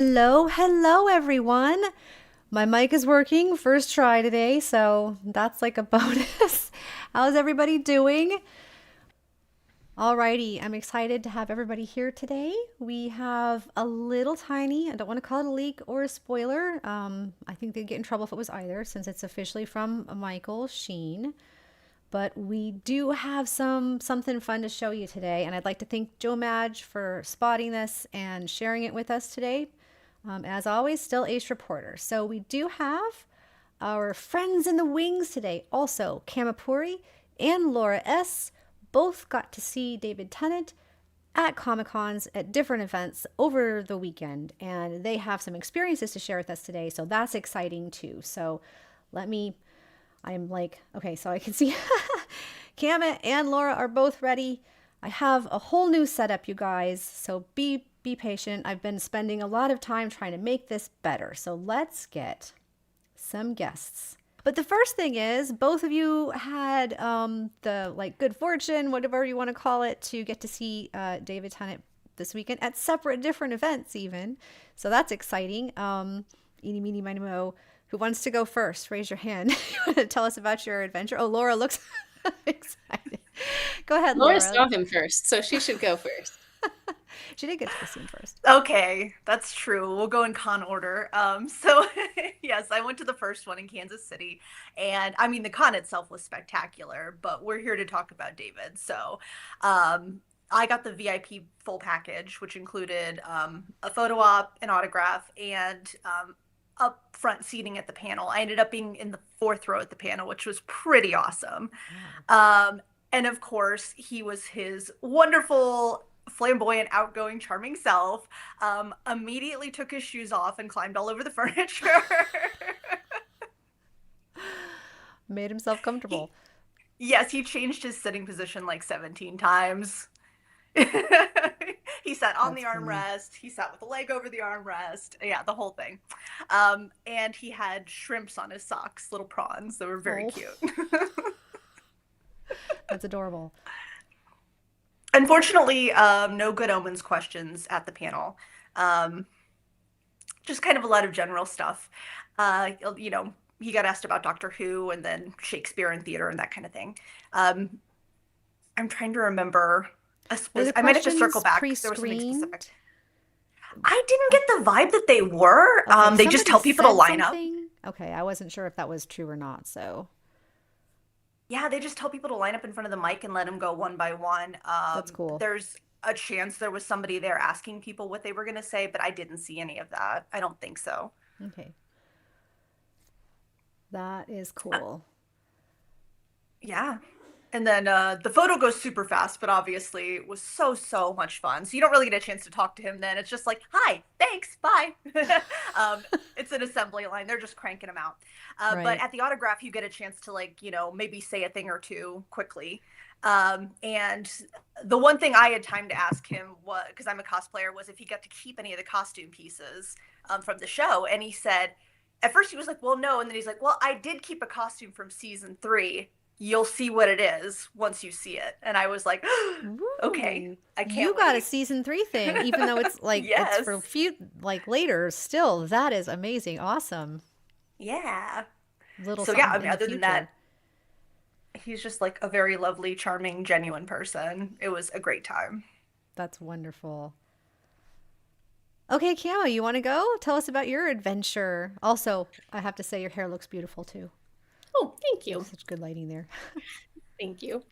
Hello everyone. My mic is working, first try today, so that's like a bonus. How's everybody doing? Alrighty, I'm excited to have everybody here today. We have a little tiny, I don't want to call it a leak or a spoiler. I think they'd get in trouble if it was either, since it's officially from Michael Sheen. But we do have something fun to show you today, and I'd like to thank Joe Madge for spotting this and sharing it with us today. As always, still Ace Reporter. So we do have our friends in the wings today. Also, Kamapuri and Laura S. both got to see David Tennant at Comic Cons at different events over the weekend, and they have some experiences to share with us today. So that's exciting too. So let me I'm like, okay, so I can see Kama and Laura are both ready. I have a whole new setup, you guys, so be patient. I've been spending a lot of time trying to make this better. So let's get some guests. But the first thing is, both of you had the good fortune, whatever you want to call it, to get to see David Tennant this weekend at separate, different events, even. So that's exciting. Eeny, meeny, miny, mo. Who wants to go first? Raise your hand. You want to tell us about your adventure? Oh, Laura looks excited. Go ahead, Laura. Laura saw him first, so she should go first. She did get to see him first. Okay, that's true. We'll go in con order. So yes, I went to the first one in Kansas City, and I mean the con itself was spectacular, but we're here to talk about David. So I got the VIP full package, which included a photo op, an autograph, and up front seating at the panel. I ended up being in the fourth row at the panel, which was pretty awesome. And of course, he was his wonderful, flamboyant, outgoing, charming self. Immediately took his shoes off and climbed all over the furniture. Made himself comfortable. Yes, he changed his sitting position like 17 times. He sat on the armrest. He sat with a leg over the armrest. Yeah, the whole thing. And he had shrimps on his socks, little prawns. They were very cute. That's adorable. Unfortunately, no good omens questions at the panel. Just kind of a lot of general stuff. He got asked about Doctor Who and then Shakespeare and theater and that kind of thing. I'm trying to remember. I might have to circle back. There was something specific. I didn't get the vibe that they were. Okay, they just tell people to line up. Okay, I wasn't sure if that was true or not. So yeah, they just tell people to line up in front of the mic and let them go one by one. That's cool. There's a chance there was somebody there asking people what they were going to say, but I didn't see any of that. I don't think so. Okay. That is cool. Yeah. And then the photo goes super fast, but obviously it was so much fun. So you don't really get a chance to talk to him then. It's just like, hi, thanks, bye. It's an assembly line. They're just cranking them out. Right. But at the autograph, you get a chance to maybe say a thing or two quickly. And the one thing I had time to ask him, because I'm a cosplayer, was if he got to keep any of the costume pieces from the show. And he said, at first he was like, well, no. And then he's like, well, I did keep a costume from season 3. You'll see what it is once you see it. And I was like, okay, I can't You got a season 3 thing, even though it's yes. It's for a few, later still. That is amazing. Awesome. Yeah. So yeah, other than that, he's just like a very lovely, charming, genuine person. It was a great time. That's wonderful. Okay, Kiamo, you want to go? Tell us about your adventure. Also, I have to say your hair looks beautiful too. Oh, thank you. Such good lighting there. Thank you.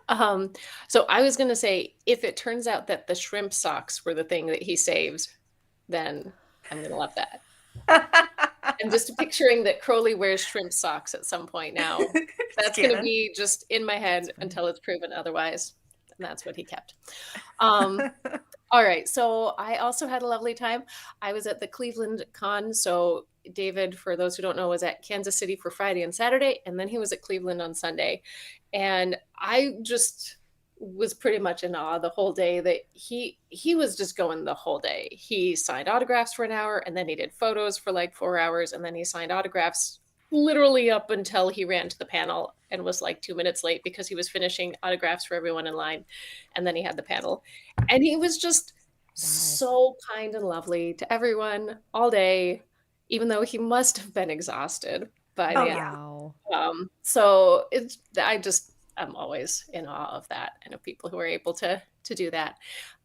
So I was going to say, if it turns out that the shrimp socks were the thing that he saves, then I'm going to love that. I'm just picturing that Crowley wears shrimp socks at some point now. That's going to be just in my head until it's proven otherwise. And that's what he kept. All right. So I also had a lovely time. I was at the Cleveland Con. So David, for those who don't know, was at Kansas City for Friday and Saturday, and then he was at Cleveland on Sunday. And I just was pretty much in awe the whole day that he was just going the whole day. He signed autographs for an hour, and then he did photos for 4 hours, and then he signed autographs literally up until he ran to the panel and was 2 minutes late because he was finishing autographs for everyone in line. And then he had the panel, and he was just So kind and lovely to everyone all day, even though he must have been exhausted by Oh the yeah. Wow. so I'm always in awe of that and of people who are able to do that.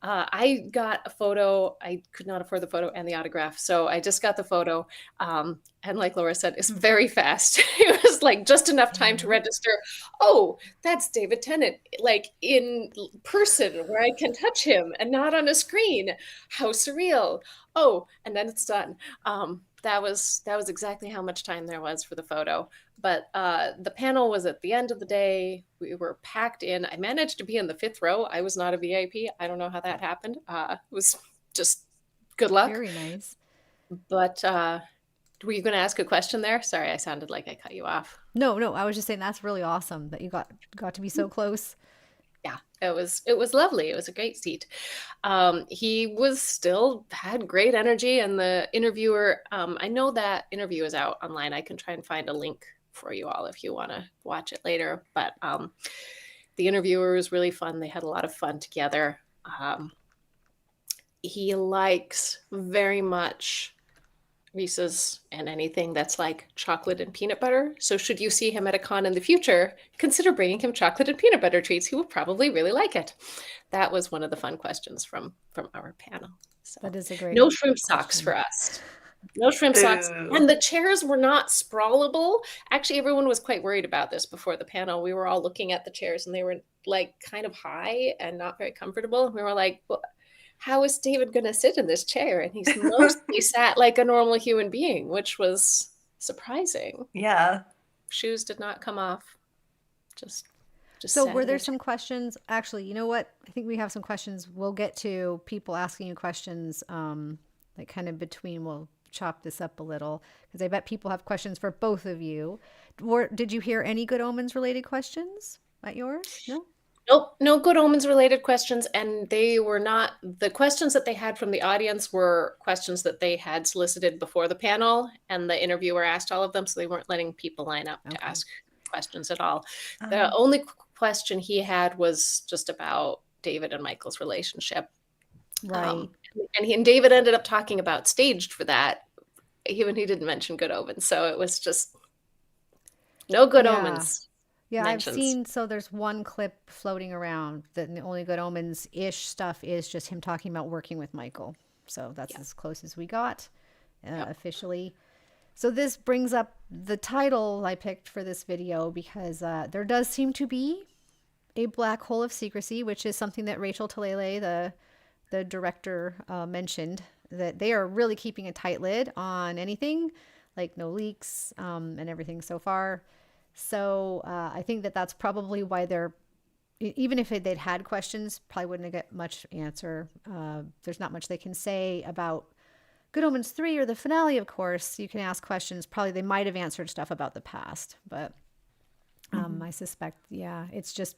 I got a photo. I could not afford the photo and the autograph, so I just got the photo. And like Laura said, it's very fast. It was like just enough time to register. Oh, that's David Tennant, like in person where I can touch him and not on a screen. How surreal. Oh, and then it's done. That was exactly how much time there was for the photo. But the panel was at the end of the day. We were packed in. I managed to be in the 5th row. I was not a VIP. I don't know how that happened. It was just good luck. Very nice. But were you going to ask a question there? Sorry, I sounded like I cut you off. No, I was just saying that's really awesome that you got to be so close. Yeah, it was lovely. It was a great seat. He was still had great energy, and the interviewer, I know that interview is out online. I can try and find a link for you all if you want to watch it later. But the interviewer was really fun. They had a lot of fun together. He likes very much Reese's and anything that's like chocolate and peanut butter. So should you see him at a con in the future, consider bringing him chocolate and peanut butter treats. He will probably really like it. That was one of the fun questions from our panel. So That is a great no shrimp socks question. for us. No shrimp socks. Boo. And the chairs were not sprawlable. Actually, everyone was quite worried about this before the panel. We were all looking at the chairs and they were like kind of high and not very comfortable. We were like, well, how is David going to sit in this chair? And he's mostly sat like a normal human being, which was surprising. Yeah. Shoes did not come off. Just So sat were in there the some questions? Actually, you know what? I think we have some questions. We'll get to people asking you questions, like kind of between. We'll chop this up a little because I bet people have questions for both of you. Did you hear any Good Omens related questions at yours? No? Nope, no Good Omens related questions. And they were not, the questions that they had from the audience were questions that they had solicited before the panel, and the interviewer asked all of them. So they weren't letting people line up to ask questions at all. The only question he had was just about David and Michael's relationship. Right. And David ended up talking about Staged for that. Even he didn't mention Good Omens. So it was just no Good Omens. Yeah, mentions. I've seen, so there's one clip floating around that the only Good Omens-ish stuff is just him talking about working with Michael. So that's as close as we got officially. So this brings up the title I picked for this video because there does seem to be a black hole of secrecy, which is something that Rachel Talele, the director, mentioned, that they are really keeping a tight lid on anything, like no leaks and everything so far. So I think that's probably why they're, even if they'd had questions, probably wouldn't have got much answer. There's not much they can say about Good Omens 3 or the finale, of course. You can ask questions. Probably they might have answered stuff about the past, but I suspect, it's just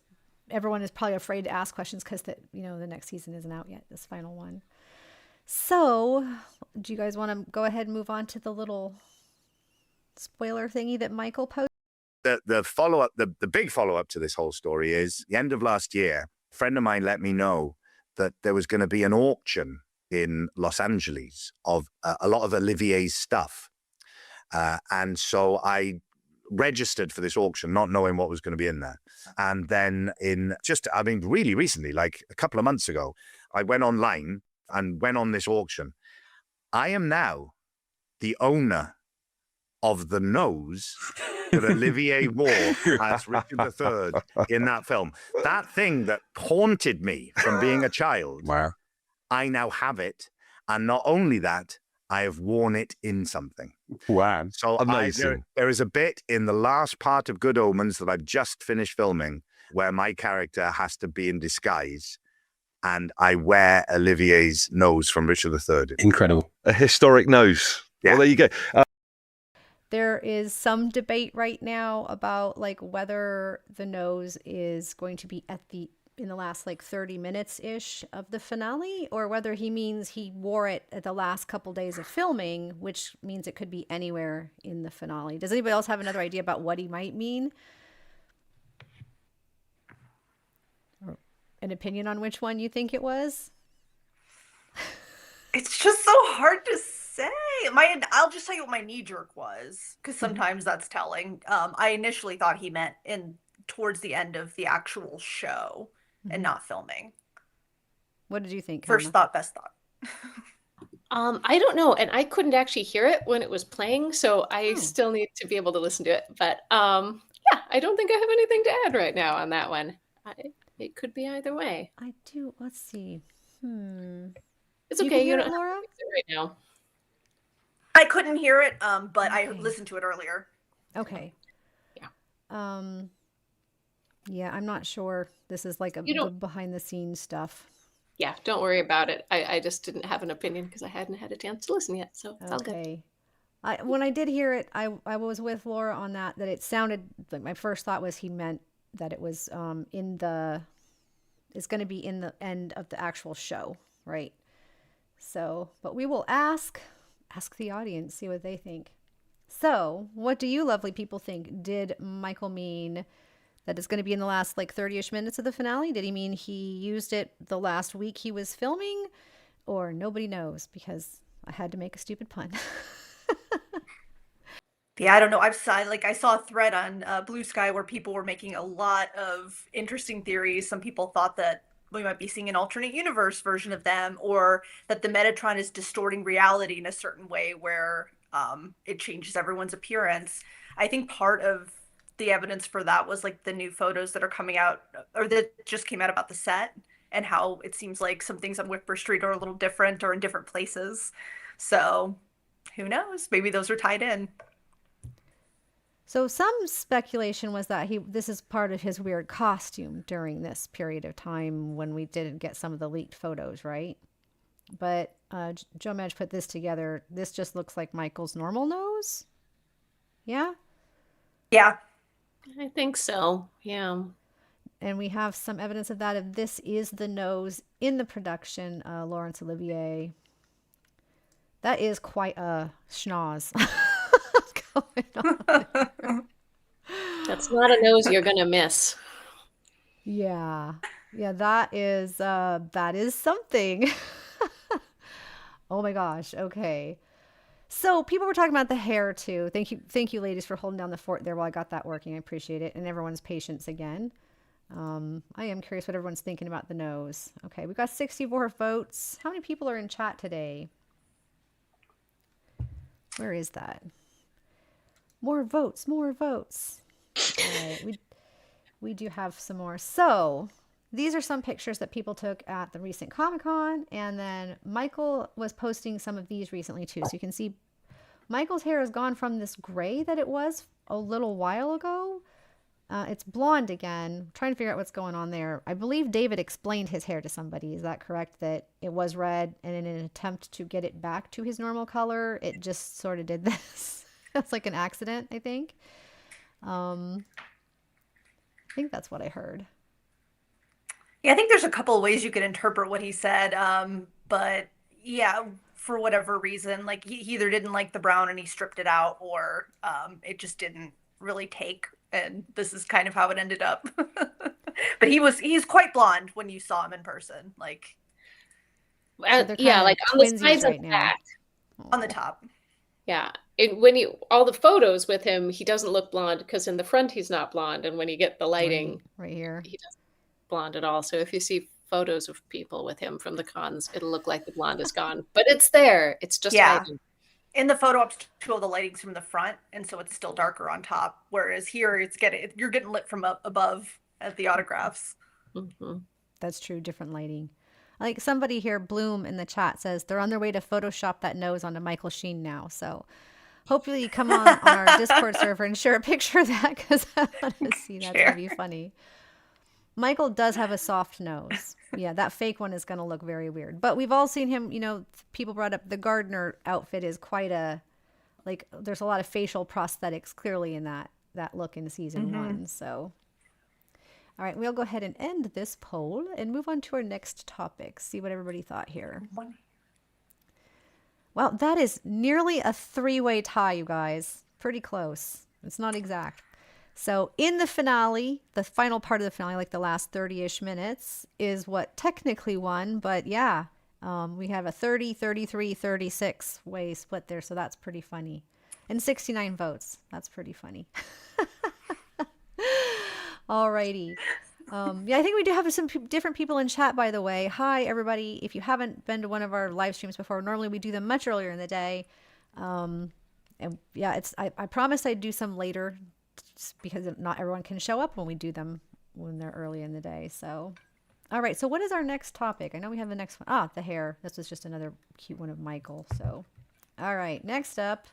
everyone is probably afraid to ask questions because the next season isn't out yet, this final one. So do you guys want to go ahead and move on to the little spoiler thingy that Michael posted? The follow-up, the big follow-up to this whole story is the end of last year, a friend of mine let me know that there was going to be an auction in Los Angeles of a lot of Olivier's stuff. And so I registered for this auction, not knowing what was going to be in there. And then really recently, like a couple of months ago, I went online and went on this auction. I am now the owner of the nose that Olivier wore as Richard III in that film. That thing that haunted me from being a child, Wow. I now have it. And not only that, I have worn it in something. Wow. So amazing. There is a bit in the last part of Good Omens that I've just finished filming where my character has to be in disguise. And I wear Olivier's nose from Richard III. Incredible. A historic nose. Yeah. Well, there you go. There is some debate right now about like whether the nose is going to be in the last like 30 minutes ish of the finale, or whether he means he wore it at the last couple days of filming, which means it could be anywhere in the finale. Does anybody else have another idea about what he might mean? Or an opinion on which one you think it was? It's just so hard to say. I'll just tell you what my knee jerk was, because Mhm. sometimes that's telling. I initially thought he meant in towards the end of the actual show and Mhm. not filming. What did you think, First Helma? thought, best thought. I don't know, and I couldn't actually hear it when it was playing, so I Oh, still need to be able to listen to it. But yeah, I don't think I have anything to add right now on that one. It could be either way. I do. Let's see. Hmm. It's You could okay. You hear don't it, have to Laura? fix it right now. I couldn't hear it, but I Okay. listened to it earlier. Okay. Yeah. Um, yeah, I'm not sure. This is like You the don't. behind the scenes stuff. Yeah, don't worry about it. I just didn't have an opinion because I hadn't had a chance to listen yet, so it's all good. Okay. When I did hear it, I was with Laura on that it sounded like my first thought was he meant that it was in the it's going to be in the end of the actual show, right? So, but we will ask the audience, see what they think. So, what do you lovely people think? Did Michael mean that it's going to be in the last like 30ish minutes of the finale? Did he mean he used it the last week he was filming? Or nobody knows because I had to make a stupid pun. Yeah, I don't know. I saw a thread on Blue Sky where people were making a lot of interesting theories. Some people thought that we might be seeing an alternate universe version of them, or that the Metatron is distorting reality in a certain way where it changes everyone's appearance. I think part of the evidence for that was like the new photos that are coming out, or that just came out about the set, and how it seems like some things on Whipper Street are a little different or in different places. So who knows? Maybe those are tied in. So some speculation was that this is part of his weird costume during this period of time when we didn't get some of the leaked photos, right? But Joe Madge put this together. This just looks like Michael's normal nose. Yeah. Yeah. I think so. Yeah. And we have some evidence of that. If this is the nose in the production, Laurence Olivier. That is quite a schnoz going on. That's not a nose you're gonna miss. Yeah. Yeah, that is something. Oh my gosh. Okay. So people were talking about the hair too. Thank you, ladies, for holding down the fort there while I got that working. I appreciate it, and everyone's patience again. I am curious what everyone's thinking about the nose. Okay, we got 64 votes. How many people are in chat today? Where is that? More votes, more votes. All right, we do have some more. So these are some pictures that people took at the recent Comic-Con, and then Michael was posting some of these recently too. So you can see Michael's hair has gone from this gray that it was a little while ago. It's blonde again. I'm trying to figure out what's going on there. I believe David explained his hair to somebody. Is that correct? That it was red, and in an attempt to get it back to his normal color, it just sort of did this. It's like an accident, I think. I think that's what I heard. Yeah, I think there's a couple of ways you could interpret what he said. But yeah, for whatever reason, like he either didn't like the brown and he stripped it out, or it just didn't really take. And this is kind of how it ended up. But he's quite blonde when you saw him in person, like So they're Yeah, kind like of on the twinsies sides of right now. that. on the top. Yeah. When you all the photos with him, he doesn't look blonde because in the front he's not blonde, and when you get the lighting, Right here. he doesn't look blonde at all. So if you see photos of people with him from the cons, it'll look like the blonde is gone, but it's there. It's just Yeah. hiding. In the photo up to the lighting's from the front, and so it's still darker on top. Whereas here, you're getting lit from up above at the autographs. Mhm. That's true. Different lighting. Like somebody here, Bloom in the chat says they're on their way to Photoshop that nose onto Michael Sheen now. So hopefully you come on our Discord server and share a picture of that because I want to see that. It's going to be funny. Michael does have a soft nose. Yeah, that fake one is going to look very weird. But we've all seen him, people brought up the gardener outfit is quite there's a lot of facial prosthetics clearly in that look in season 1. So, all right, we'll go ahead and end this poll and move on to our next topic. See what everybody thought here. Well, that is nearly a 3-way tie, you guys. Pretty close. It's not exact. So in the finale, the final part of the finale, like the last 30-ish minutes, is what technically won. But yeah, We have a 30, 33, 36 way split there, so that's pretty funny. And 69 votes. That's pretty funny. Alrighty. Yeah, I think we do have some different people in chat, by the way. Hi, everybody. If you haven't been to one of our live streams before, normally we do them much earlier in the day. And yeah, I promised I'd do some later because not everyone can show up when we do them when they're early in the day. So, all right. So what is our next topic? I know we have the next one. Ah, the hair. This was just another cute one of Michael. So, all right. Next up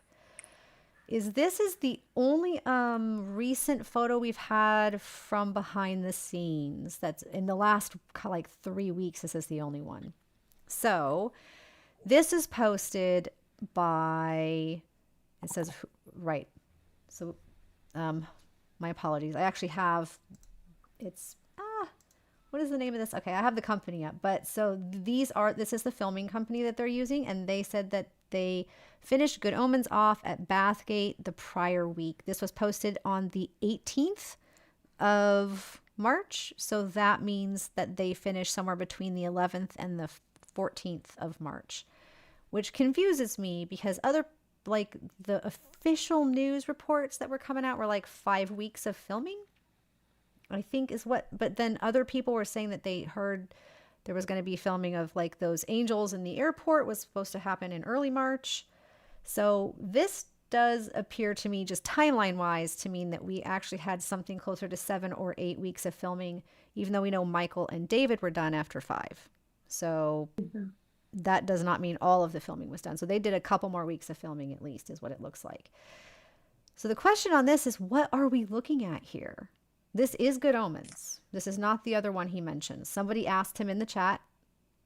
this is the only recent photo we've had from behind the scenes. That's in the last like 3 weeks. This is the only one. So this is posted by, it says, right. So my apologies. I actually have, it's, what is the name of this? Okay, I have the company up. But so this is the filming company that they're using. And they said that they finished Good Omens off at Bathgate the prior week. This was posted on the 18th of March. So that means that they finished somewhere between the 11th and the 14th of March, which confuses me because like the official news reports that were coming out were like 5 weeks of filming, I think but then other people were saying that they heard there was going to be filming of like those angels in the airport was supposed to happen in early March. So this does appear to me, just timeline wise, to mean that we actually had something closer to 7 or 8 weeks of filming, even though we know Michael and David were done after 5. So that does not mean all of the filming was done. So they did a couple more weeks of filming at least, is what it looks like. So the question on this is, what are we looking at here? This is Good Omens. This is not the other one he mentioned. Somebody asked him in the chat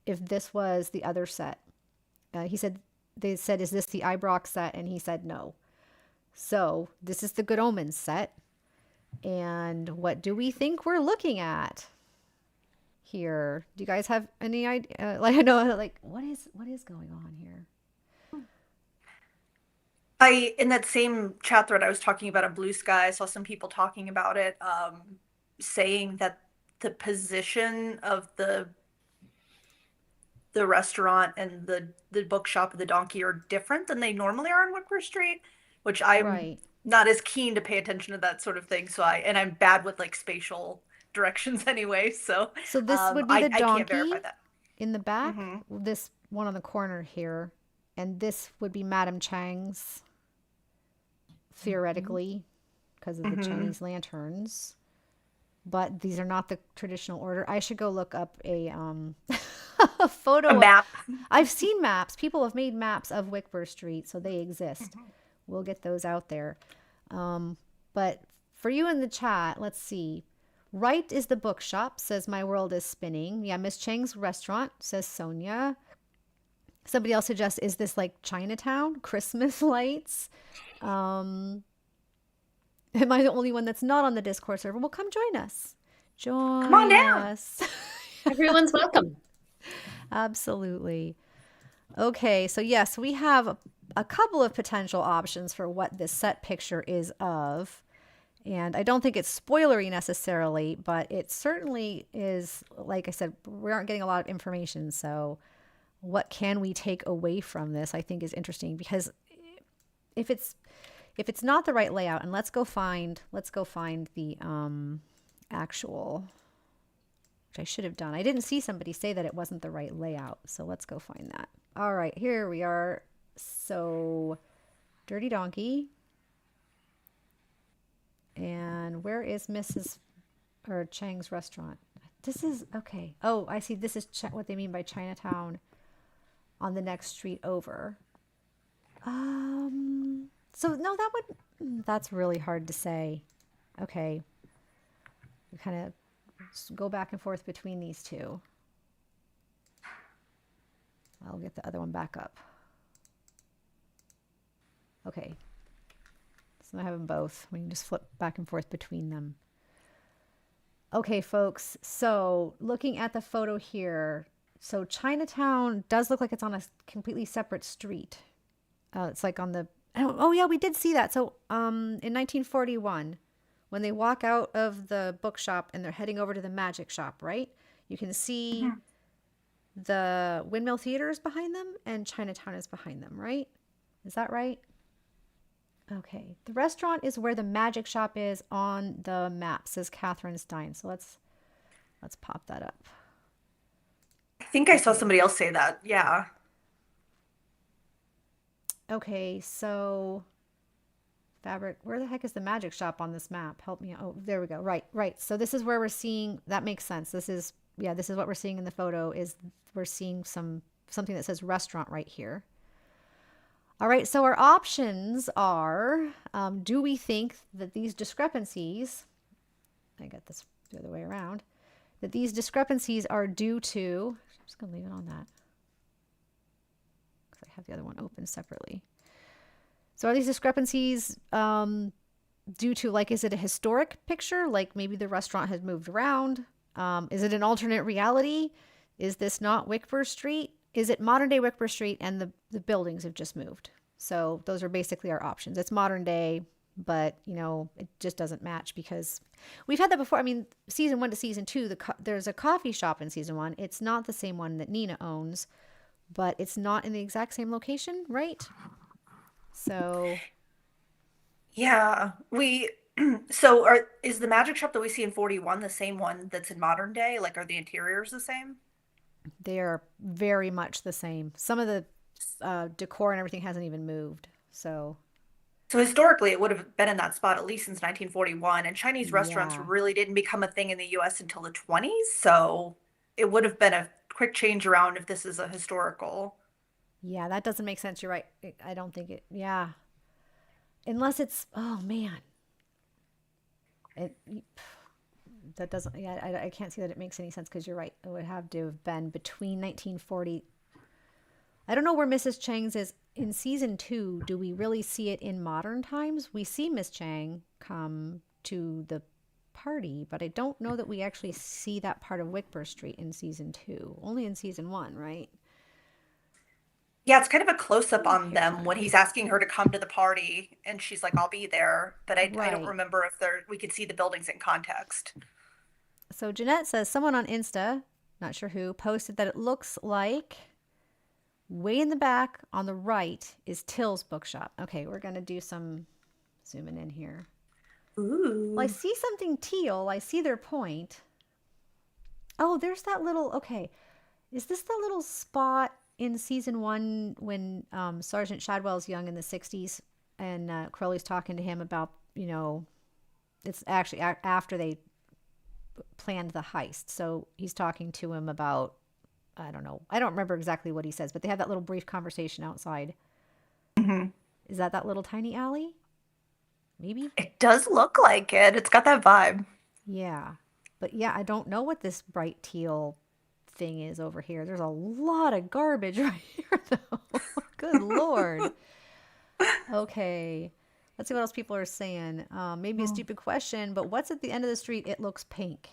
if this was the other set. They said, is this the Ibrox set? And he said no. So this is the Good Omens set. And what do we think we're looking at here? Do you guys have any idea? Like, I know, like, what is going on here? In that same chat thread I was talking about on Blue Sky, I saw some people talking about it, saying that the position of the restaurant and the bookshop and the donkey are different than they normally are on Whitworth Street, which I'm not as keen to pay attention to that sort of thing. So I'm bad with like spatial directions anyway. So this would be the donkey I can't verify that. In the back, this one on the corner here, and this would be Madame Chang's, theoretically, because of the Chinese lanterns. But these are not the traditional order. I should go look up a photo. A map. I've seen maps. People have made maps of Wickburn Street, so they exist. We'll get those out there. But for you in the chat, let's see. Right is the bookshop, says My World is Spinning. Yeah, Miss Chang's restaurant, says Sonia. Somebody else suggests, is this like Chinatown? Christmas lights? Am I the only one that's not on the Discord server? Well, come join us. Come on down. Everyone's welcome. Absolutely. Okay, so yes, we have a couple of potential options for what this set picture is of. And I don't think it's spoilery necessarily, but it certainly is, like I said, we aren't getting a lot of information. So what can we take away from this, I think is interesting, because if it's not the right layout, and let's go find the actual, which I should have done. I didn't see somebody say that it wasn't the right layout. So let's go find that. All right, here we are. So Dirty Donkey. And where is Chang's restaurant? This is, okay. Oh, I see. This is what they mean by Chinatown on the next street over. So no, that's really hard to say. Okay. We kind of go back and forth between these two. I'll get the other one back up. Okay. So I have them both. We can just flip back and forth between them. Okay, folks. So looking at the photo here, so Chinatown does look like it's on a completely separate street. It's like on the, oh yeah, we did see that. So in 1941, when they walk out of the bookshop and they're heading over to the magic shop, right? You can see the Windmill Theater is behind them and Chinatown is behind them, right? Is that right? Okay. The restaurant is where the magic shop is on the map, says Catherine Stein. So let's pop that up. I think I saw Okay. somebody else say that. Yeah. Okay, so fabric. Where the heck is the magic shop on this map? Help me. Oh, there we go. Right, right. So this is where we're seeing, that makes sense. This is what we're seeing in the photo is we're seeing something that says restaurant right here. All right, so our options are, do we think that these discrepancies, I got this the other way around, that these discrepancies are due to, I'm just going to leave it on that because I have the other one open separately. So are these discrepancies due to, like, is it a historic picture? Like maybe the restaurant has moved around? Is it an alternate reality? Is this not Wickford Street? Is it modern day Wickford Street and the buildings have just moved? So those are basically our options. It's modern day, but it just doesn't match because we've had that before. I mean, season 1 to season 2, there's a coffee shop in season 1. It's not the same one that Nina owns, but it's not in the exact same location, right? So Yeah. Is the magic shop that we see in 41 the same one that's in modern day? Like, are the interiors the same? they are very much the same. Some of the decor and everything hasn't even moved. So So historically, it would have been in that spot at least since 1941, and Chinese restaurants yeah. really didn't become a thing in the US until the 20s, so it would have been a quick change around if this is a historical. Yeah, that doesn't make sense. You're right. I don't think it, yeah. Unless it's, oh man. It, that doesn't, yeah, I can't see that it makes any sense because you're right. It would have to have been between 1940. I don't know where Mrs. Chang's is in season 2. Do we really see it in modern times? We see Miss Chang come to the party, but I don't know that we actually see that part of Wickford Street in season 2. Only in season 1, right? Yeah, it's kind of a close up Oh, on here's them when he's asking her to come to the party, and she's like, "I'll be there," but I don't right. remember if we could see the buildings in context. So Jeanette says someone on Insta, not sure who, posted that it looks like way in the back on the right is Till's bookshop. Okay, we're going to do some zooming in here. Well, I Ooh. see something teal. I see their point. Oh, there's that little, okay. Is this the little spot in season 1 when Sergeant Shadwell's young in the 60s and Crowley's talking to him about, it's actually after they planned the heist. So he's talking to him about, I don't know. I don't remember exactly what he says, but they have that little brief conversation outside. Mhm. Is that little tiny alley? Maybe? It does look like it. It's got that vibe. Yeah. But yeah, I don't know what this bright teal thing is over here. There's a lot of garbage right here, though. Good Lord. Okay. Let's see what else people are saying. Maybe a stupid question, but what's at the end of the street? It looks pink.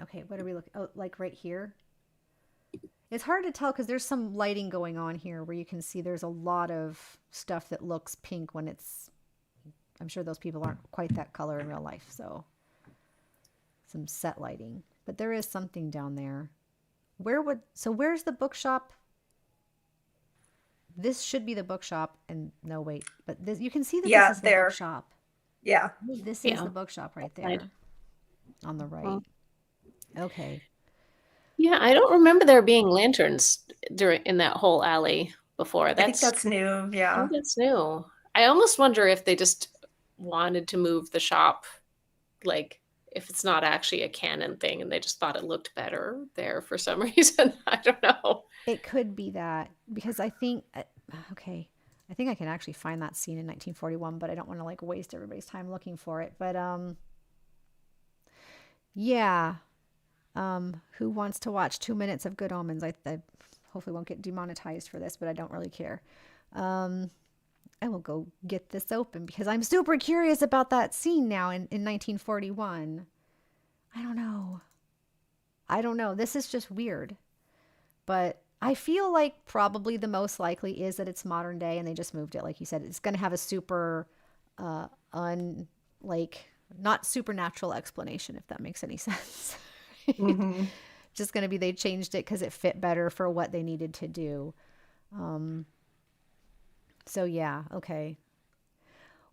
Okay, what are we looking? Oh, like right here? It's hard to tell because there's some lighting going on here where you can see there's a lot of stuff that looks pink when it's, I'm sure those people aren't quite that color in real life. So some set lighting, but there is something down there. Where's the bookshop? This should be the bookshop and no, wait, but this, you can see that Yeah, this is the there. bookshop. Yeah. This is Yeah. the bookshop right there Right. on the right. Well, Okay. yeah, I don't remember there being lanterns in that whole alley before. I think that's new. I Yeah. think that's new. I almost wonder if they just wanted to move the shop, like if it's not actually a canon thing and they just thought it looked better there for some reason. I don't know. It could be that because I think, okay, I think I can actually find that scene in 1941, but I don't want to like waste everybody's time looking for it. But yeah, who wants to watch 2 minutes of Good Omens? I hopefully won't get demonetized for this, but I don't really care. I will go get this open because I'm super curious about that scene now in 1941. I don't know. This is just weird. But I feel like probably the most likely is that it's modern day and they just moved it. Like you said, it's going to have a super, like, not supernatural explanation, if that makes any sense. Mhm. just going to be they changed it because it fit better for what they needed to do. So yeah, okay.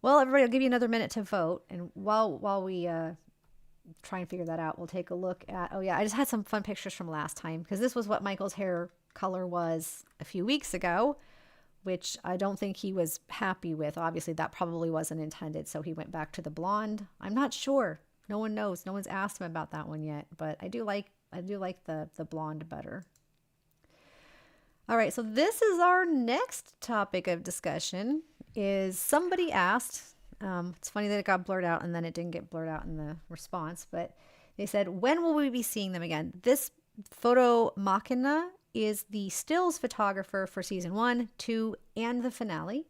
Well, everybody, I'll give you another minute to vote, and while we try and figure that out, we'll take a look at. Oh yeah, I just had some fun pictures from last time because this was what Michael's hair color was a few weeks ago, which I don't think he was happy with. Obviously, that probably wasn't intended, so he went back to the blonde. I'm not sure. No one knows. No one's asked him about that one yet, but I do like the blonde better. All right, so this is our next topic of discussion. Is somebody asked, it's funny that it got blurred out and then it didn't get blurred out in the response, but they said, when will we be seeing them again? This Photo Machina is the stills photographer for season 1, 2, and the finale,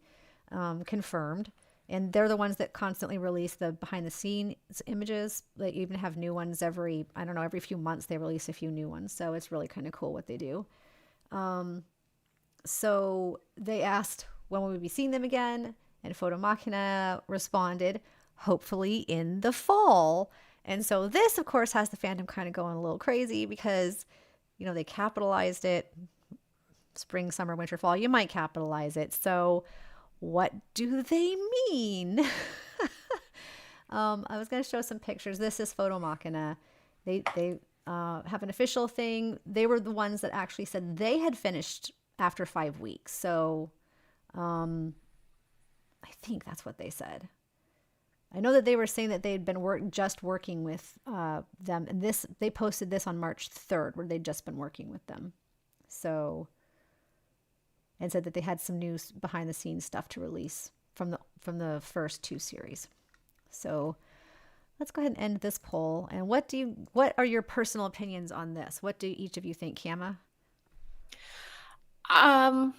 confirmed. And they're the ones that constantly release the behind the scenes images. They even have new ones every few months they release a few new ones. So it's really kind of cool what they do. So they asked, when will we be seeing them again? And Photo Machina responded, hopefully in the fall. And so this, of course, has the fandom kind of going a little crazy because, they capitalized it. Spring, summer, winter, fall. You might capitalize it. So what do they mean? I was going to show some pictures. This is Photo Machina. They have an official thing. They were the ones that actually said they had finished after 5 weeks. So I think that's what they said. I know that they were saying that they had been working with them, and they posted this on March 3rd, where they'd just been working with them. So, and said that they had some new behind the scenes stuff to release from the first 2 series. So, let's go ahead and end this poll. And what are your personal opinions on this? What do each of you think, Kama? I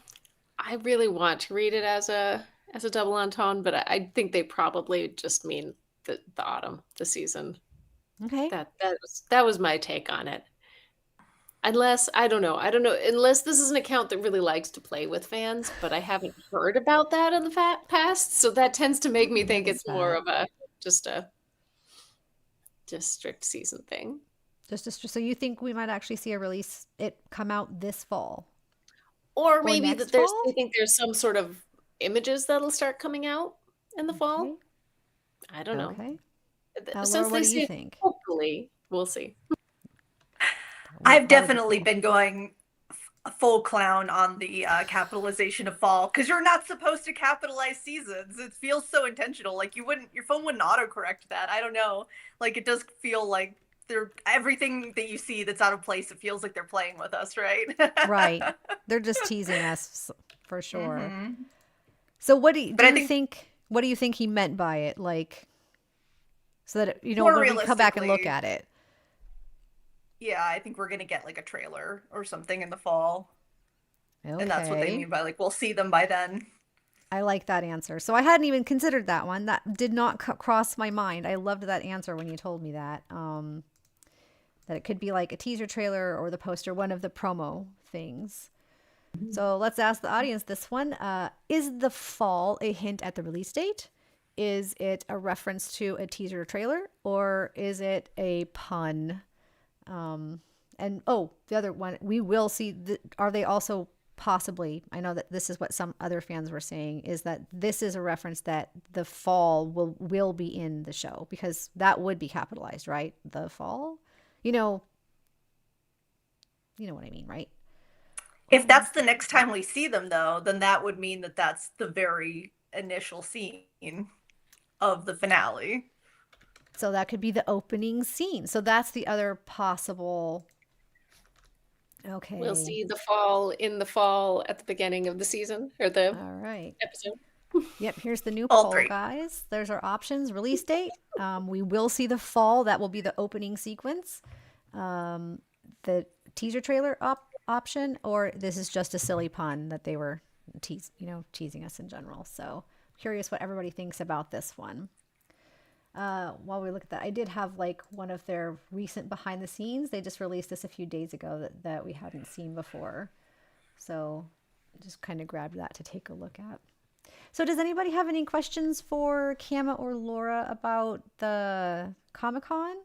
really want to read it as a double entendre, but I think they probably just mean the autumn, the season. Okay. That was my take on it. Unless I don't know. Unless this is an account that really likes to play with fans, but I haven't heard about that in the past, so that tends to make me think it's more of a just strict season thing. So you think we might actually see it come out this fall? Or maybe that they think there's some sort of images that'll start coming out in the fall. I don't know. Okay. Since Laura, what do you think? Hopefully, we'll see. I've definitely been going full clown on the capitalization of fall, because you're not supposed to capitalize seasons. It feels so intentional. Like your phone wouldn't autocorrect that. I don't know. Like it does feel like everything that you see that's out of place, it feels like they're playing with us, right? Right. They're just teasing us for sure. Mm-hmm. So what do you think? What do you think he meant by it? Like, so that when we come back and look at it. Yeah, I think we're gonna get like a trailer or something in the fall, okay. And that's what they mean by like we'll see them by then. I like that answer. So I hadn't even considered that one. That did not cross my mind. I loved that answer when you told me that. That it could be like a teaser trailer or the poster, one of the promo things. So let's ask the audience this one. Is the fall a hint at the release date? Is it a reference to a teaser trailer? Or is it a pun? The other one, we will see, are they also possibly, I know that this is what some other fans were saying, is that this is a reference that the fall will be in the show, because that would be capitalized, right? The fall? You know what I mean, right? If that's the next time we see them, though, then that would mean that that's the very initial scene of the finale. So that could be the opening scene. So that's the other possible. Okay. We'll see the fall in the fall at the beginning of the season or the episode. Yep. Here's the new poll, guys. There's our options. Release date. We will see the fall. That will be the opening sequence. The teaser trailer option, or this is just a silly pun that they were teasing us in general. So curious what everybody thinks about this one. While we look at that, I did have like one of their recent behind the scenes. They just released this a few days ago that we hadn't seen before. So just kind of grabbed that to take a look at. So does anybody have any questions for Kama or Laura about the Comic-Con?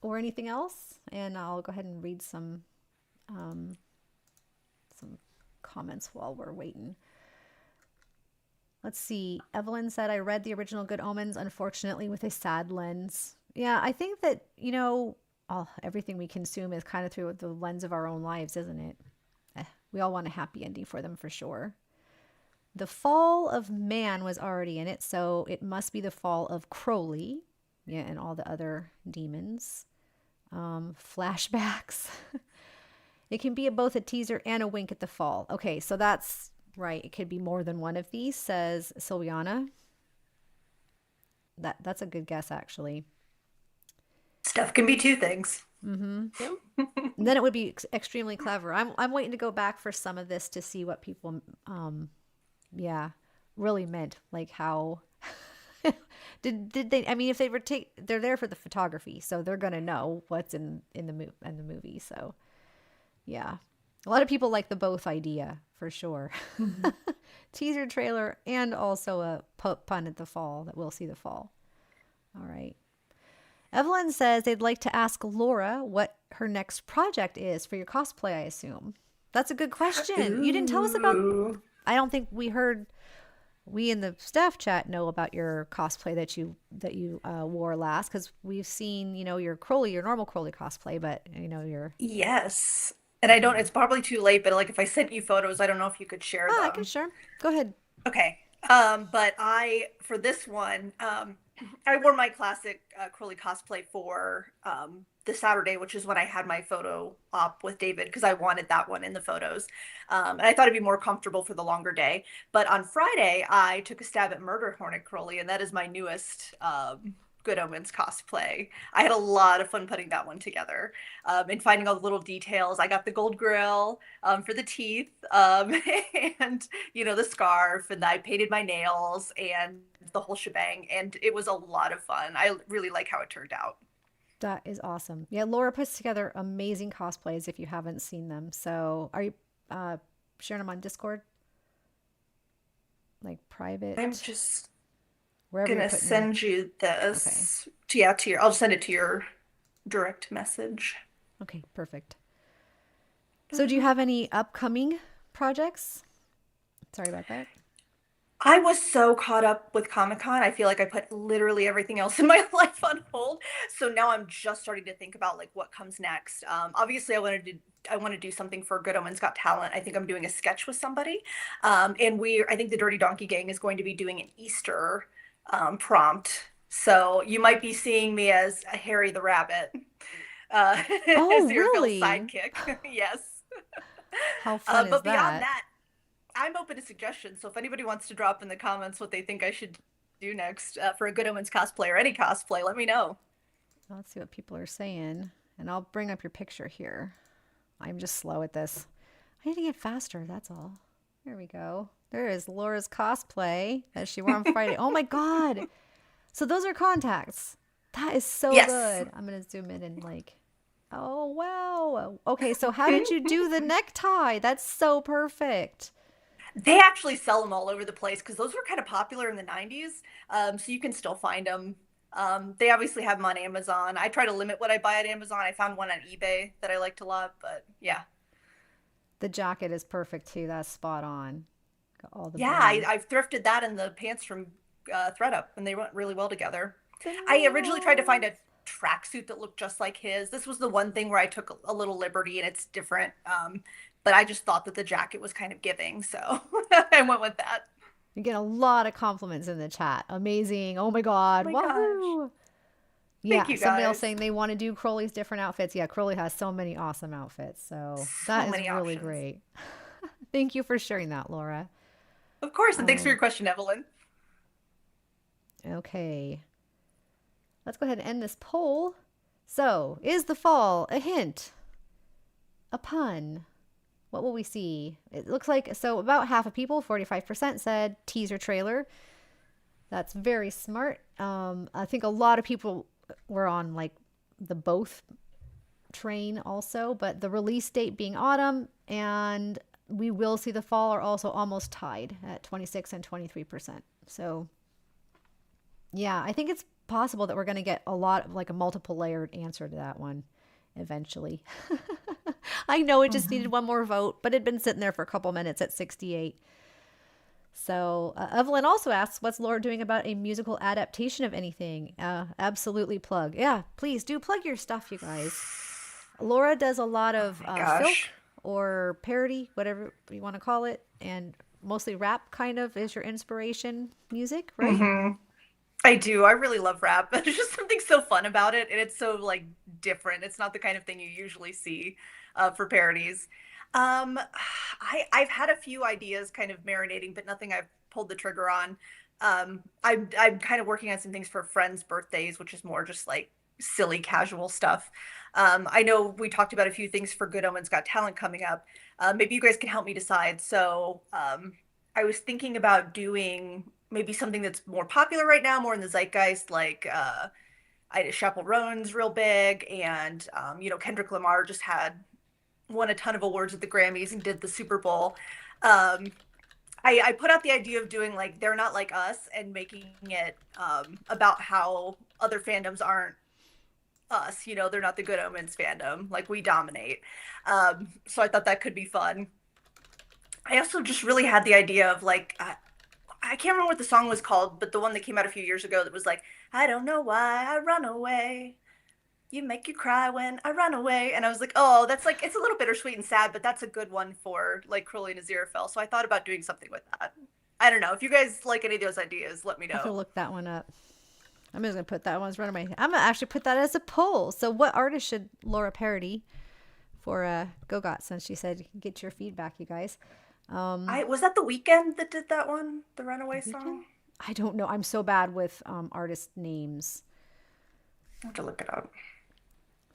or anything else? And I'll go ahead and read um, some comments while we're waiting. Let's see. Evelyn said, I read the original Good Omens, unfortunately, with a sad lens. Yeah, I think that, everything we consume is kind of through the lens of our own lives, isn't it? We all want a happy ending for them for sure. The fall of man was already in it, so it must be the fall of Crowley, yeah, and all the other demons. Flashbacks. It can be both a teaser and a wink at the fall. Okay, so that's right. It could be more than one of these, says Sylviana. That's a good guess, actually. Stuff can be two things. Mm-hmm. Yep. And then it would be extremely clever. I'm waiting to go back for some of this to see what people, really meant. Like how did they? I mean, if they were they're there for the photography, so they're gonna know what's in the movie. So, yeah, a lot of people like the both idea for sure. Mm-hmm. Teaser trailer and also a pun at the fall that we'll see the fall. All right. Evelyn says they'd like to ask Laura what her next project is for your cosplay, I assume. That's a good question. You didn't tell us about... I don't think we in the staff chat know about your cosplay that you wore last, because we've seen, your Crowley, your normal Crowley cosplay, but, your... Yes. And I don't, it's probably too late, but like if I sent you photos, I don't know if you could share them. I can, sure. Go ahead. Okay. But for this one, I wore my classic Crowley cosplay for the Saturday, which is when I had my photo op with David, because I wanted that one in the photos. And I thought it'd be more comfortable for the longer day. But on Friday, I took a stab at Murder Hornet Crowley, and that is my newest Good Omens cosplay. I had a lot of fun putting that one together and finding all the little details. I got the gold grill for the teeth and, the scarf, and I painted my nails and the whole shebang. And it was a lot of fun. I really like how it turned out. That is awesome. Yeah, Laura puts together amazing cosplays if you haven't seen them. So are you sharing them on Discord? Like private? I'm just... Wherever gonna send you this. Okay. I'll send it to your direct message. Okay, perfect. So do you have any upcoming projects? Sorry about that. I was so caught up with Comic-Con. I feel like I put literally everything else in my life on hold. So now I'm just starting to think about like what comes next. Obviously I want to do something for Good Omens Got Talent. I think I'm doing a sketch with somebody. And I think the Dirty Donkey Gang is going to be doing an Easter prompt, so you might be seeing me as a Harry the Rabbit, Aziraphale really? sidekick. Yes. How fun is but beyond that? that, I'm open to suggestions. So if anybody wants to drop in the comments what they think I should do next for a Good Omens cosplay or any cosplay, let me know. Let's see what people are saying, and I'll bring up your picture here. I'm just slow at this. I need to get faster. That's all. There we go. There is Laura's cosplay that she wore on Friday. Oh my God. So those are contacts. That is so good. I'm going to zoom in and oh, wow. Okay, so how did you do the necktie? That's so perfect. They actually sell them all over the place because those were kind of popular in the 90s. So you can still find them. They obviously have them on Amazon. I try to limit what I buy at Amazon. I found one on eBay that I liked a lot, but yeah. The jacket is perfect too. That's spot on. Got all the I've thrifted that and the pants from ThredUp, and they went really well together. I originally tried to find a tracksuit that looked just like his. This was the one thing where I took a little liberty, and it's different. But I just thought that the jacket was kind of giving, so I went with that. You get a lot of compliments in the chat. Amazing. Oh my God. Oh my Wahoo. gosh. Yeah, Thank you, somebody else guys. saying they want to do Crowley's different outfits. Yeah, Crowley has so many awesome outfits. So that is many really options. great. Thank you for sharing that, Laura. Of course, and thanks for your question, Evelyn. Okay. Let's go ahead and end this poll. So, is the fall a hint? A pun? What will we see? It looks like, so about half of people, 45%, said teaser trailer. That's very smart. I think a lot of people were on the both train also, but the release date being autumn and we will see the fall are also almost tied at 26 and 23%. So yeah, I think it's possible that we're going to get a lot of like a multiple layered answer to that one eventually. I know it just needed one more vote, but it'd been sitting there for a couple minutes at 68. So Evelyn also asks, what's Laura doing about a musical adaptation of anything? Absolutely plug. Yeah, please do plug your stuff, you guys. Laura does a lot of filk or parody, whatever you want to call it, and mostly rap kind of is your inspiration music, right? I do. I really love rap. There's just something so fun about it, and it's so like different. It's not the kind of thing you usually see for parodies. I've had a few ideas kind of marinating, but nothing I've pulled the trigger on. I'm kind of working on some things for friends' birthdays, which is more just like silly, casual stuff. I know we talked about a few things for Good Omens Got Talent coming up. Maybe you guys can help me decide. So I was thinking about doing maybe something that's more popular right now, more in the zeitgeist, like Chappell Roan's real big, and Kendrick Lamar just won a ton of awards at the Grammys and did the Super Bowl. I put out the idea of doing like They're Not Like Us and making it about how other fandoms aren't us. They're not the Good Omens fandom. Like, we dominate. So I thought that could be fun. I also just really had the idea of like, I can't remember what the song was called, but the one that came out a few years ago that was like, I don't know why I run away. You make you cry when I run away. And I was like, oh, that's like, it's a little bittersweet and sad, but that's a good one for like Crowley and Aziraphale. So I thought about doing something with that. I don't know. If you guys like any of those ideas, let me know. I have to look that one up. I'm just going to put that one as runaway. I'm going to actually put that as a poll. So what artist should Laura parody for Gogot, since she said get your feedback, you guys? Was that The Weeknd that did that one, the Runaway song? I don't know. I'm so bad with artist names. I have to look it up.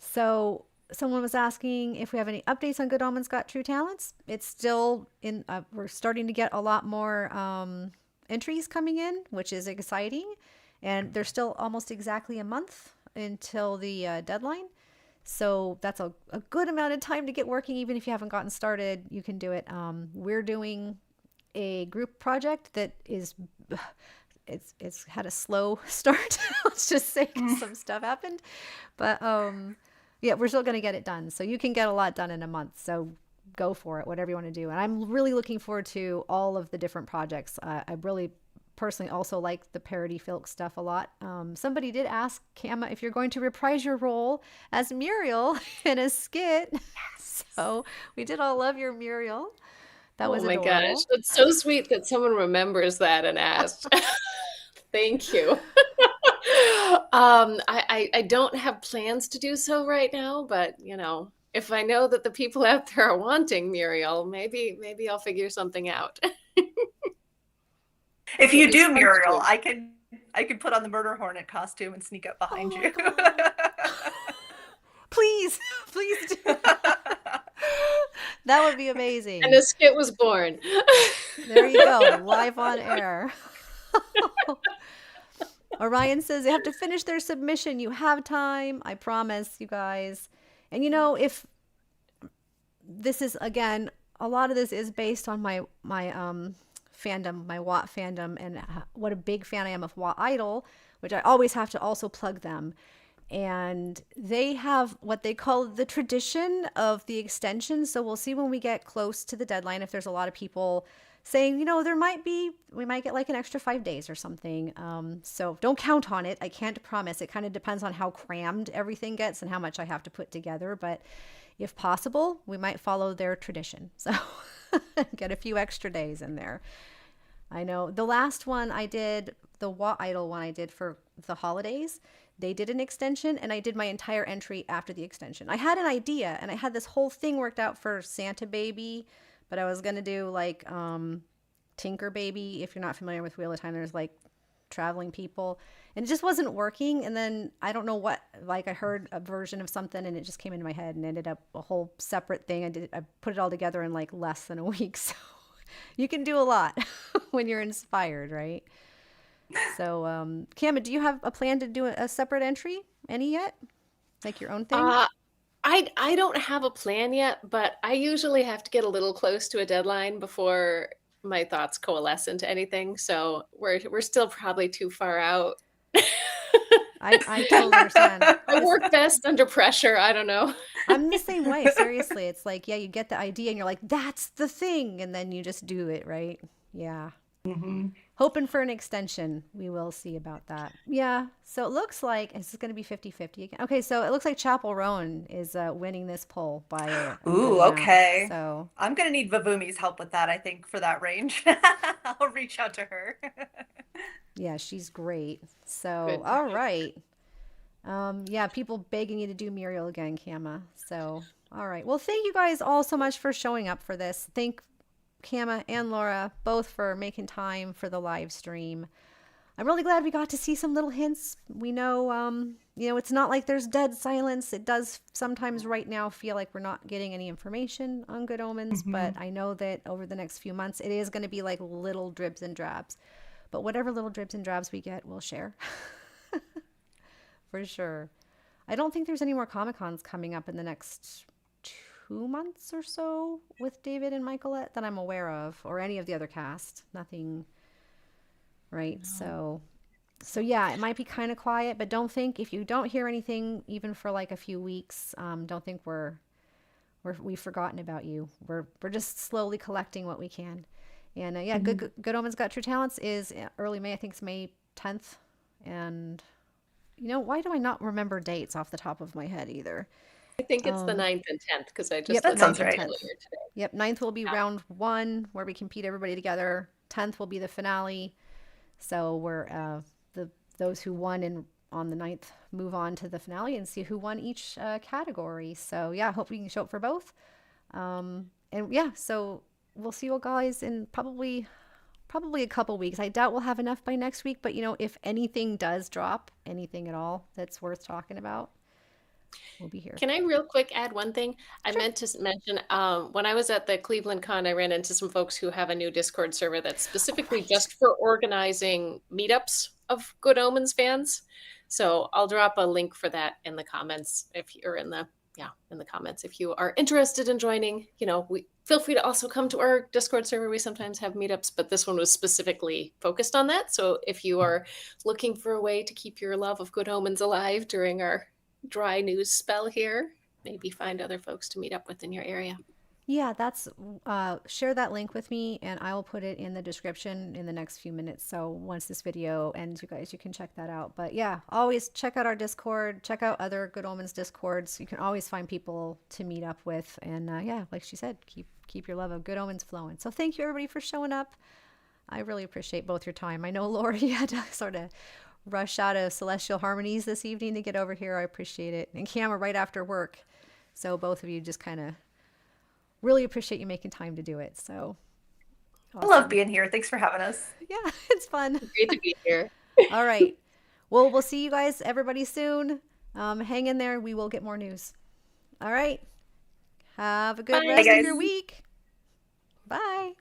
So someone was asking if we have any updates on Good Omens Got True Talents. It's still in. We're starting to get a lot more entries coming in, which is exciting. And there's still almost exactly a month until the deadline. So that's a good amount of time to get working. Even if you haven't gotten started, you can do it. We're doing a group project that is, it's had a slow start. Let's just say some stuff happened. But yeah, we're still going to get it done. So you can get a lot done in a month. So go for it, whatever you want to do. And I'm really looking forward to all of the different projects. I really personally also like the parody filk stuff a lot. Somebody did ask Kama if you're going to reprise your role as Muriel in a skit. Yes. So we did all love your Muriel. That was adorable. Oh my gosh, it's so sweet that someone remembers that and asked. Thank you. I don't have plans to do so right now, but if I know that the people out there are wanting Muriel, maybe I'll figure something out. If you do Muriel, I can put on the Murder Hornet costume and sneak up behind you. Please do. That would be amazing. And a skit was born. There you go, live on air. Orion says they have to finish their submission. You have time. I promise, you guys. And if this is, again, a lot of this is based on my fandom, my Watt fandom, and what a big fan I am of Watt Idol, which I always have to also plug them. And they have what they call the tradition of the extension. So we'll see when we get close to the deadline if there's a lot of people saying, we might get like an extra 5 days or something. So don't count on it. I can't promise. It kind of depends on how crammed everything gets and how much I have to put together. But if possible, we might follow their tradition. So get a few extra days in there. I know the last one I did, the Watt Idol one I did for the holidays, they did an extension and I did my entire entry after the extension. I had an idea and I had this whole thing worked out for Santa Baby, but I was going to do like Tinker Baby. If you're not familiar with Wheel of Time, there's like traveling people and it just wasn't working. And then I don't know what, like I heard a version of something and it just came into my head and ended up a whole separate thing. I put it all together in like less than a week. So you can do a lot when you're inspired, right? So, Kama, do you have a plan to do a separate entry? Any yet? Like your own thing? I don't have a plan yet, but I usually have to get a little close to a deadline before my thoughts coalesce into anything. So we're still probably too far out. I totally understand. I work best under pressure. I don't know. I'm the same way. Seriously, it's like, yeah, you get the idea and you're like, that's the thing, and then you just do it, right? Yeah. Hmm. Hoping for an extension. We will see about that. Yeah. So it looks like this is going to be 50-50 again. Okay, so it looks like Chapel Roan is winning this poll by a good Ooh, amount. okay. So I'm gonna need Vavumi's help with that, I think, for that range. I'll reach out to her. yeah, she's great. So Good. all right. Yeah, people begging you to do Muriel again, Kama. So all right. Well, thank you guys all so much for showing up for this. Thank Kama and Laura both for making time for the live stream. I'm really glad we got to see some little hints. We know, it's not like there's dead silence. It does sometimes right now feel like we're not getting any information on Good Omens, but I know that over the next few months, it is going to be like little dribs and drabs. But whatever little dribs and drabs we get, we'll share. For sure. I don't think there's any more Comic-Cons coming up in the next 2 months or so with David and Michaelette that I'm aware of, or any of the other cast. Nothing, right? No. So yeah, it might be kind of quiet, but don't think if you don't hear anything, even for like a few weeks, don't think we've forgotten about you. We're just slowly collecting what we can. And yeah, Good Omens Got Talents is early May. I think it's May 10th. And why do I not remember dates off the top of my head either? I think it's the 9th and 10th because I just Yep, that sounds right. earlier today. Yep, 9th will be round 1 where we compete everybody together. 10th will be the finale. So we're those who won on the 9th move on to the finale and see who won each category. So yeah, hope we can show up for both. And yeah, so we'll see you guys in probably a couple weeks. I doubt we'll have enough by next week, but if anything does drop, anything at all that's worth talking about, we'll be here. Can I real quick add one thing? I meant to mention when I was at the Cleveland Con, I ran into some folks who have a new Discord server that's specifically just for organizing meetups of Good Omens fans. So I'll drop a link for that in the comments if you're in the comments. If you are interested in joining, we feel free to also come to our Discord server. We sometimes have meetups, but this one was specifically focused on that. So if you are looking for a way to keep your love of Good Omens alive during our dry news spell here, maybe find other folks to meet up with in your area. Yeah, that's share that link with me and I will put it in the description in the next few minutes. So once this video ends, you can check that out. But yeah, always check out our Discord, check out other Good Omens Discords. You can always find people to meet up with. And yeah, like she said, keep your love of Good Omens flowing. So thank you everybody for showing up. I really appreciate both your time. I know Laura, you had to sort of rush out of Celestial Harmonies this evening to get over here. I appreciate it. And Camera right after work. So both of you just kind of really appreciate you making time to do it. So awesome. I love being here. Thanks for having us. Yeah, it's fun. Great to be here. All right. Well, we'll see you guys, everybody, soon. Hang in there. We will get more news. All right. Have a good rest of your week. Bye.